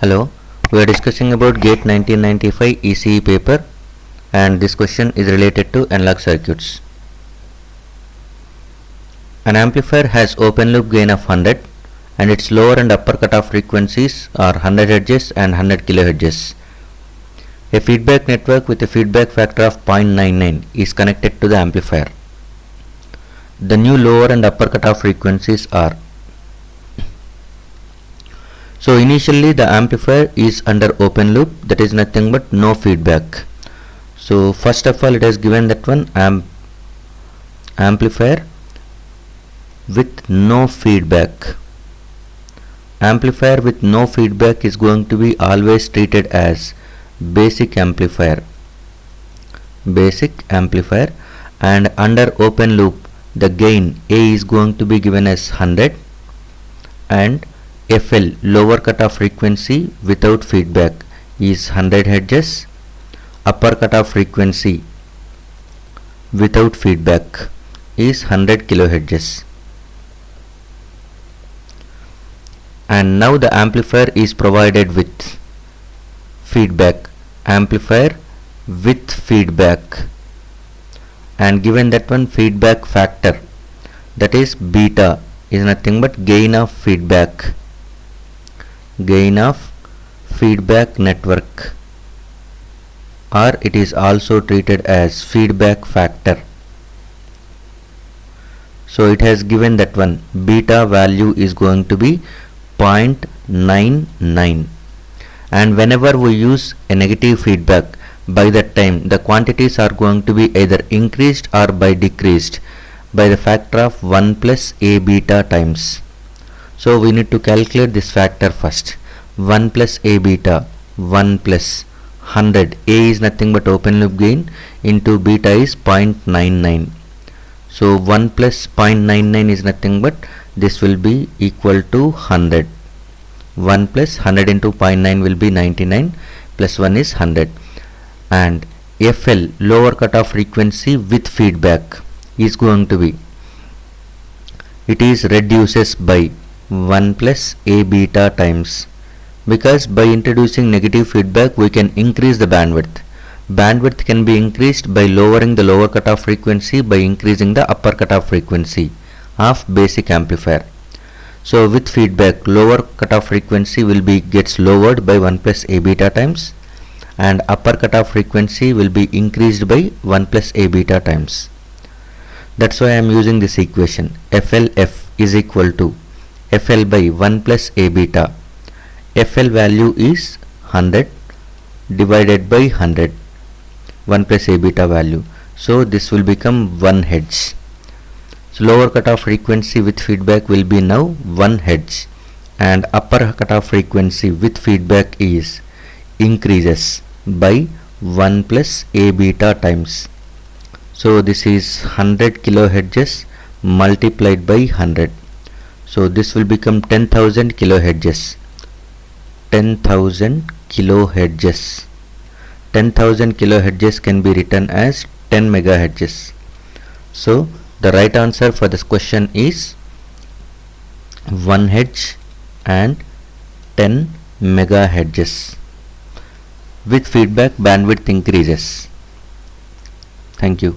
Hello, we are discussing about GATE 1995 ECE paper, and this question is related to analog circuits. An amplifier has open loop gain of 100 and its lower and upper cutoff frequencies are 100 Hz and 100 kHz. A feedback network with a feedback factor of 0.99 is connected to the amplifier. The new lower and upper cutoff frequencies are. So initially the amplifier is under open loop, that is nothing but no feedback. So first of all it has given that one amplifier with no feedback. Amplifier with no feedback is going to be always treated as basic amplifier. And under open loop the gain A is going to be given as 100 and FL lower cutoff frequency without feedback is 100 Hz, upper cutoff frequency without feedback is 100 kHz. And now the amplifier is provided with feedback, amplifier with feedback, and given that one feedback factor, that is beta, is nothing but gain of feedback network, or it is also treated as feedback factor. So it has given that one beta value is going to be 0.99, and whenever we use a negative feedback, by that time the quantities are going to be either increased or by decreased by the factor of 1 plus A beta times. So we need to calculate this factor first. 1 plus A beta, 1 plus 100, A is nothing but open loop gain, into beta is 0.99. So 1 plus 0.99 is nothing but this will be equal to 100. 1 plus 100 into 0.9 will be 99, plus 1 is 100. And FL lower cutoff frequency with feedback is going to be, it is reduces by 1 plus A beta times, because by introducing negative feedback we can increase the bandwidth. Bandwidth can be increased by lowering the lower cutoff frequency by increasing the upper cutoff frequency of basic amplifier. So with feedback lower cutoff frequency will be gets lowered by 1 plus A beta times, and upper cutoff frequency will be increased by 1 plus A beta times. That's why I am using this equation. FLF is equal to FL by 1 plus A beta. FL value is 100 divided by 100, 1 plus A beta value. So this will become 1 Hz. So lower cutoff frequency with feedback will be now 1 Hz, and upper cutoff frequency with feedback is increases by 1 plus A beta times. So this is 100 kHz multiplied by 100. So this will become 10,000 kHz. 10,000 kHz. 10,000 kHz can be written as 10 MHz. So the right answer for this question is 1 Hz and 10 MHz. With feedback bandwidth increases. Thank you.